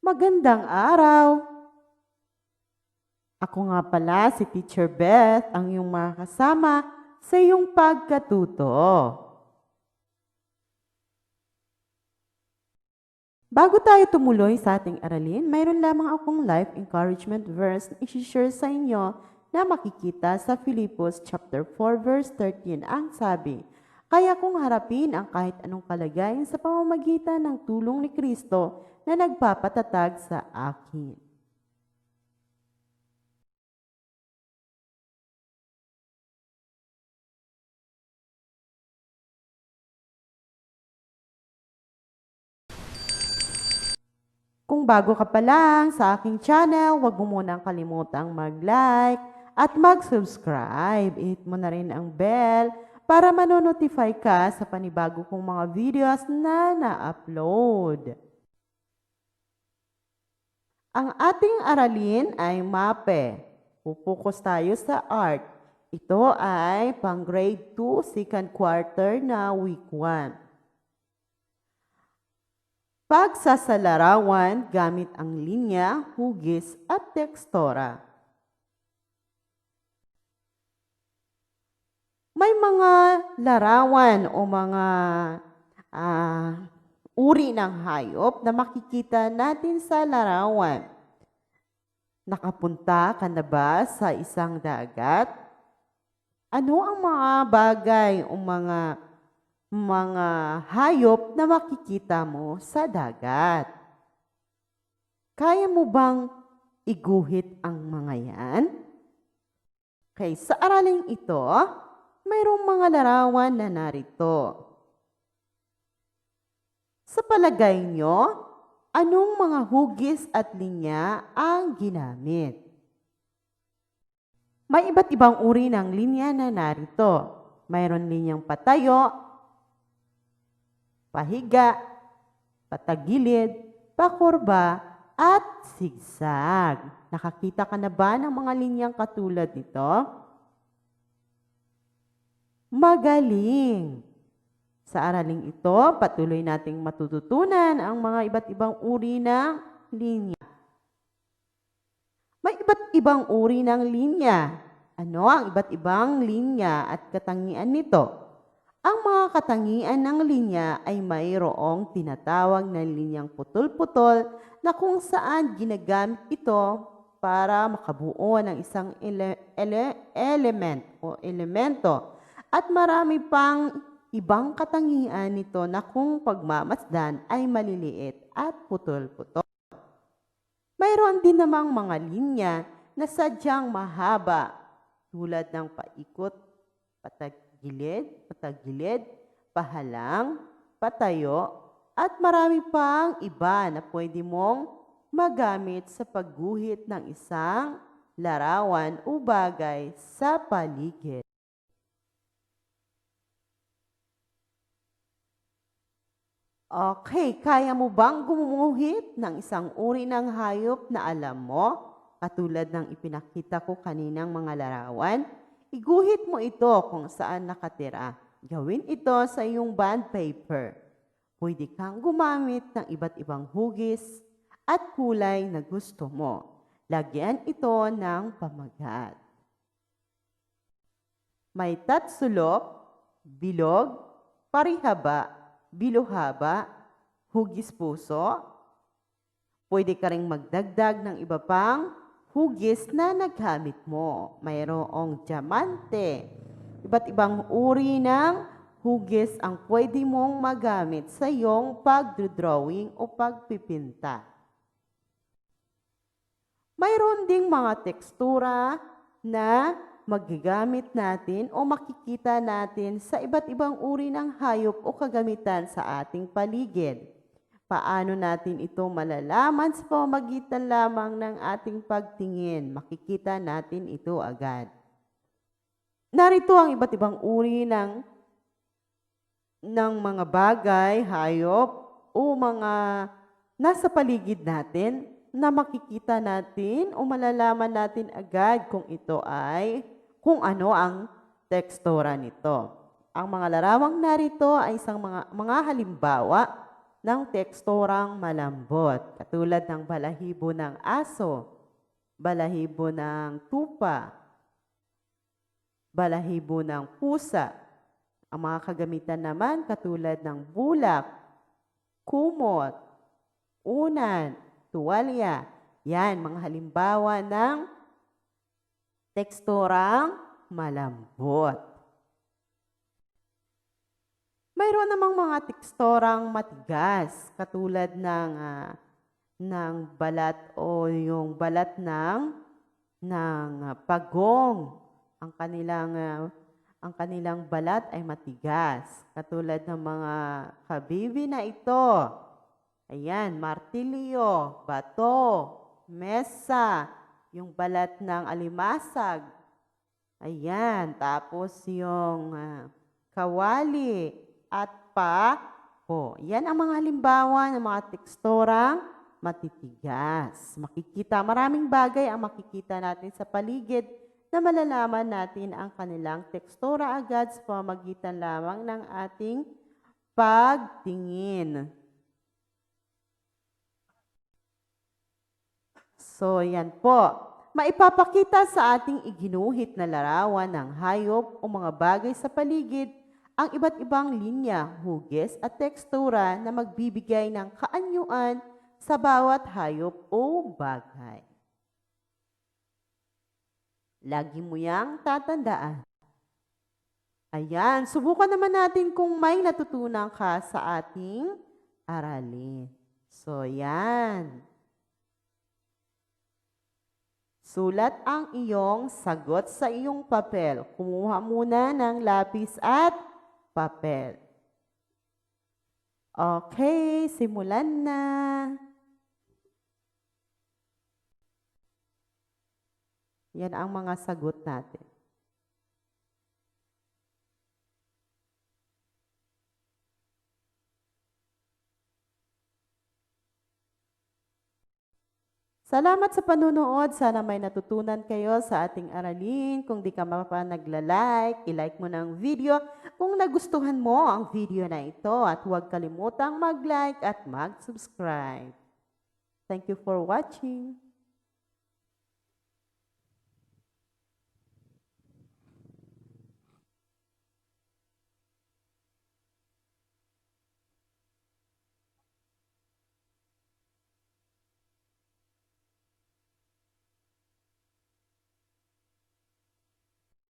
Magandang araw! Ako nga pala si Teacher Beth, ang iyong makakasama sa iyong pagkatuto. Bago tayo tumuloy sa ating aralin, mayroon lamang akong life encouragement verse na i-share sa inyo na makikita sa Filipos chapter 4 verse 13. Ang sabi, "Kaya kung harapin ang kahit anong kalagayan sa pamamagitan ng tulong ni Kristo na nagpapatatag sa akin." Kung bago ka pa lang sa aking channel, huwag mo munang kalimutang mag-like at mag-subscribe. I-hit mo na rin ang bell para manonotify ka sa panibago kong mga videos na na-upload. Ang ating aralin ay MAPE. Pupokus tayo sa art. Ito ay pang grade 2, second quarter na week 1. Pagsasalarawan gamit ang linya, hugis at tekstura. May mga larawan o mga uri ng hayop na makikita natin sa larawan. Nakapunta ka na ba sa isang dagat? Ano ang mga bagay o mga hayop na makikita mo sa dagat? Kaya mo bang iguhit ang mga yan? Okay, sa araling ito, mayroong mga larawan na narito. Sa palagay nyo, anong mga hugis at linya ang ginamit? May iba't ibang uri ng linya na narito. Mayroon linyang patayo, pahiga, patagilid, pakurba, at sigsag. Nakakita ka na ba ng mga linyang katulad nito? Magaling! Sa araling ito, patuloy nating matututunan ang mga iba't ibang uri ng linya. May iba't ibang uri ng linya. Ano ang iba't ibang linya at katangian nito? Ang mga katangian ng linya ay mayroong tinatawag na linyang putol-putol na kung saan ginagamit ito para makabuo ng isang element o elemento. At marami pang ibang katangian nito na kung pagmamasdan ay maliliit at putol-putol. Mayroon din namang mga linya na sadyang mahaba tulad ng paikot, patagilid, pahalang, patayo, at marami pang iba na pwede mong magamit sa pagguhit ng isang larawan o bagay sa paligid. Okay, kaya mo bang gumuhit ng isang uri ng hayop na alam mo? Katulad ng ipinakita ko kaninang mga larawan, iguhit mo ito kung saan nakatira. Gawin ito sa iyong bond paper. Pwede kang gumamit ng iba't ibang hugis at kulay na gusto mo. Lagyan ito ng pamagat. May tatsulok, bilog, parihaba, biluhaba, hugis puso. Pwede ka ring magdagdag ng iba pang hugis na nagamit mo. Mayroong diamante. Iba't ibang uri ng hugis ang pwede mong magamit sa iyong pagdodrawing o pagpipinta. Mayroon ding mga tekstura na magagamit natin o makikita natin sa iba't ibang uri ng hayop o kagamitan sa ating paligid. Paano natin ito malalaman sa pamamagitan lamang ng ating pagtingin? Makikita natin ito agad. Narito ang iba't ibang uri ng mga bagay, hayop o mga nasa paligid natin na makikita natin o malalaman natin agad kung ano ang tekstura nito. Ang mga larawang narito ay isang mga halimbawa ng teksturang malambot, katulad ng balahibo ng aso, balahibo ng tupa, balahibo ng pusa. Ang mga kagamitan naman katulad ng bulak, kumot, unan, tuwalya. Yan, mga halimbawa ng teksturang malambot. Mayroon namang mga teksturang matigas, katulad ng balat o yung balat ng pagong. Ang kanilang balat ay matigas, katulad ng mga kabibi na ito. Ayan, martilyo, bato, mesa, yung balat ng alimasag. Ayan, tapos yung kawali at pako. Yan ang mga halimbawa ng mga teksturang matitigas. Makikita, maraming bagay ang makikita natin sa paligid na malalaman natin ang kanilang tekstura agad sa pamamagitan lamang ng ating pagtingin. So, yan po. Maipapakita sa ating iginuhit na larawan ng hayop o mga bagay sa paligid ang iba't ibang linya, hugis at tekstura na magbibigay ng kaanyuan sa bawat hayop o bagay. Lagi mo yang tatandaan. Ayan, subukan naman natin kung may natutunan ka sa ating aralin. So, yan. Sulat ang iyong sagot sa iyong papel. Kumuha muna ng lapis at papel. Okay, simulan na. Yan ang mga sagot natin. Salamat sa panunood. Sana may natutunan kayo sa ating aralin. Kung di ka pa nagla-like, i-like mo ng video kung nagustuhan mo ang video na ito at huwag kalimutang mag-like at mag-subscribe. Thank you for watching.